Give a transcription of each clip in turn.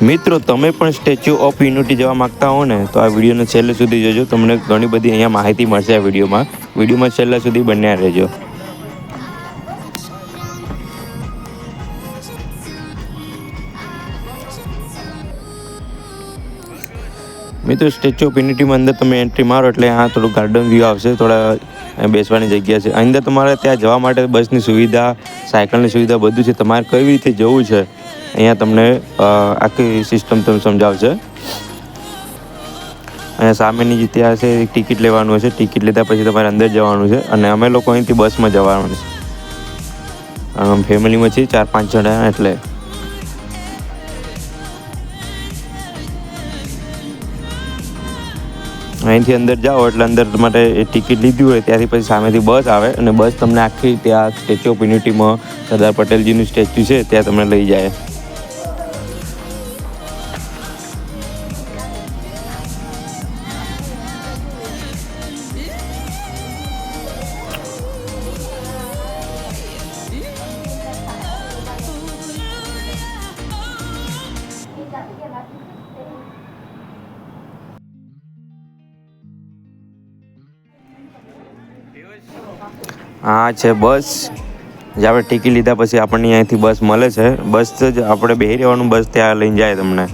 મિત્રો તમે પણ સ્ટેચ્યુ ઓફ યુનિટી જવા માગતા હો ને તો આ વિડીયોને છેલ્લે સુધી જોજો. તમને ઘણી બધી અહીંયા માહિતી મળશે આ વિડીયોમાં છેલ્લે સુધી બન્યા રહેજો. મિત્રો સ્ટેચ્યુ ઓફ યુનિટીમાં અંદર તમે એન્ટ્રી મારો એટલે આ થોડું ગાર્ડન વ્યૂ આવશે, થોડા બેસવાની જગ્યા છે. અંદર તમારે ત્યાં જવા માટે બસની સુવિધા, સાયકલની સુવિધા બધું છે. તમારે કઈ રીતે જવું છે અહીંયા તમને આખી સિસ્ટમ તમને સમજાવશે. અહીંયા સામેની જે ત્યાં છે ટિકિટ લેવાનું હશે. ટિકિટ લીધા પછી તમારે અંદર જવાનું છે અને અમે લોકો અહીંથી બસમાં જવાનું છે. ફેમિલીમાં છીએ 4-5 જણા એટલે. અહીંથી અંદર જાઓ એટલે અંદર માટે ટિકિટ લીધી હોય ત્યાંથી પછી સામેથી બસ આવે અને બસ તમને આખી ત્યાં સ્ટેચ્યુ ઓફ યુનિટીમાં સરદાર પટેલજીનું સ્ટેચ્યુ છે ત્યાં તમને લઈ જાય. આ છે બસ. જે આપણે ટિકિટ લીધા પછી આપણને અહીંથી બસ મળે છે. બસ જ આપણે બેસી રહેવાનું, બસ ત્યાં લઈને જાય તમને.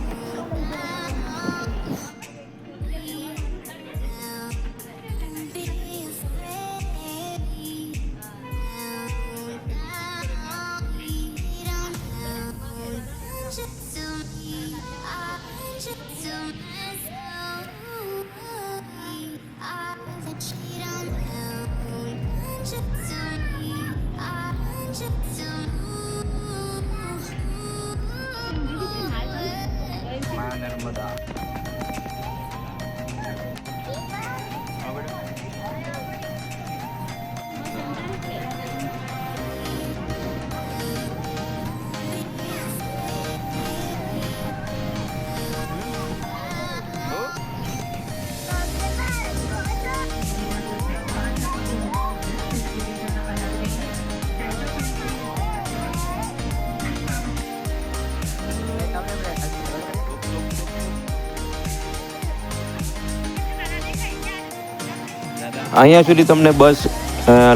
અહીંયા સુધી તમને બસ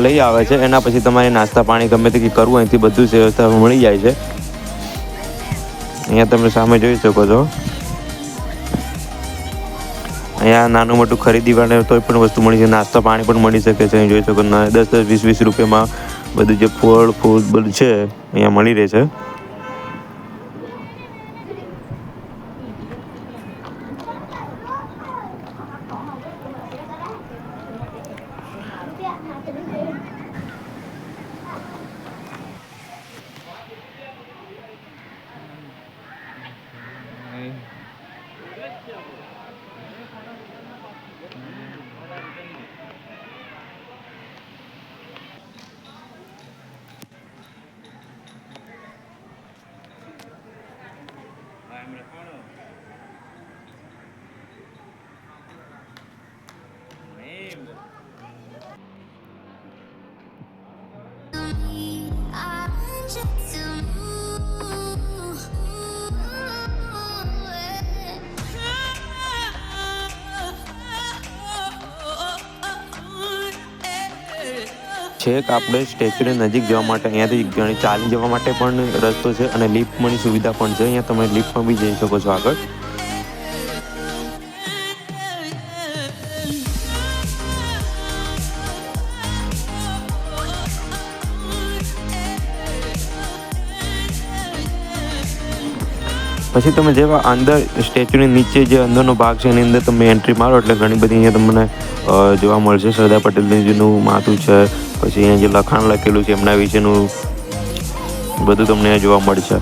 લઈ આવે છે. એના પછી તમારે નાસ્તા પાણી ગમે તે કરવું અહીંથી બધું વ્યવસ્થા મળી જાય છે. અહીંયા તમે સામે જોઈ શકો છો. અહીંયા નાનું મોટું ખરીદી માટે કોઈ પણ વસ્તુ મળી છે. નાસ્તા પાણી પણ મળી શકે છે. અહીં જોઈ શકો 10-10, 20-20 રૂપિયામાં બધું જે ફળ ફૂલ બધું છે અહીંયા મળી રહે છે. છેક આપણે સ્ટેચ્યુની નજીક જવા માટે અહીંયાથી ઘણી ચાલી જવા માટે પણ રસ્તો છે અને લિફ્ટમાંની સુવિધા પણ છે. અહીંયા તમે લિફ્ટમાં બી જઈ શકો છો આગળ. પછી તમે જેવા અંદર સ્ટેચ્યુની નીચે જે અંદરનો ભાગ છે એની અંદર તમે એન્ટ્રી મારો એટલે ઘણી બધી અહીંયા તમને જોવા મળશે. સરદાર પટેલજીનું માથું છે, પછી અહીંયા જે લખાણ લખેલું છે એમના વિશેનું બધું તમને અહીંયા જોવા મળશે.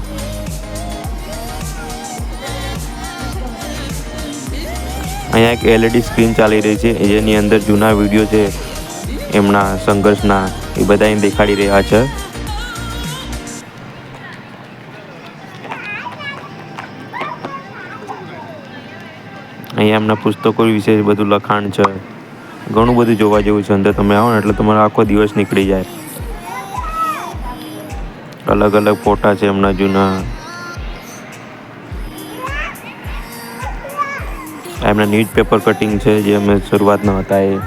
અહીંયા એક LED સ્ક્રીન ચાલી રહી છે જેની અંદર જૂના વિડીયો છે એમના સંઘર્ષના એ બધા અહીં દેખાડી રહ્યા છે. અહીંયા એમના પુસ્તકો વિશે બધું લખાણ છે. ઘણું બધું જોવા જેવું છે. અંદર તમે આવો ને એટલે તમારો આખો દિવસ નીકળી જાય. અલગ અલગ ફોટા છે એમના જૂના. આ એમના ન્યૂઝપેપર કટિંગ છે જે અમે શરૂઆતના હતા એ.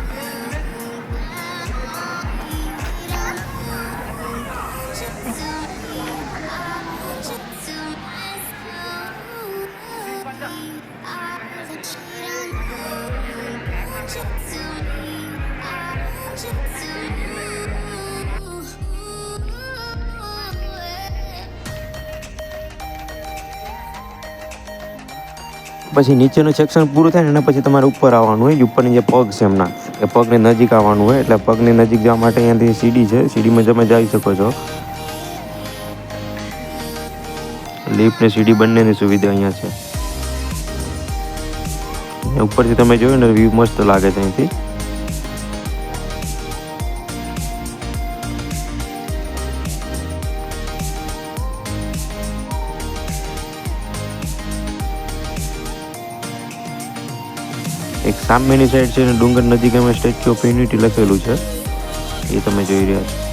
પછી નીચેનું સેક્શન પૂરું થાય ને એના પછી તમારે ઉપર આવવાનું હોય. ઉપરની જે પગ છે એમના એ પગની નજીક આવવાનું હોય. એટલે પગની નજીક જવા માટે અહીંયાથી સીડી છે, સીડીમાં તમે જઈ શકો છો. લિફ્ટ ને સીડી બંનેની સુવિધા અહીંયા છે. ઉપરથી તમે જોયું ને વ્યૂ મસ્ત લાગે છે અહીંથી. એક સામેની સાઈડ છે ને ડુંગર નજીક અમે સ્ટેચ્યુ ઓફ યુનિટી લખેલું છે, એ તમે જોઈ રહ્યા છો.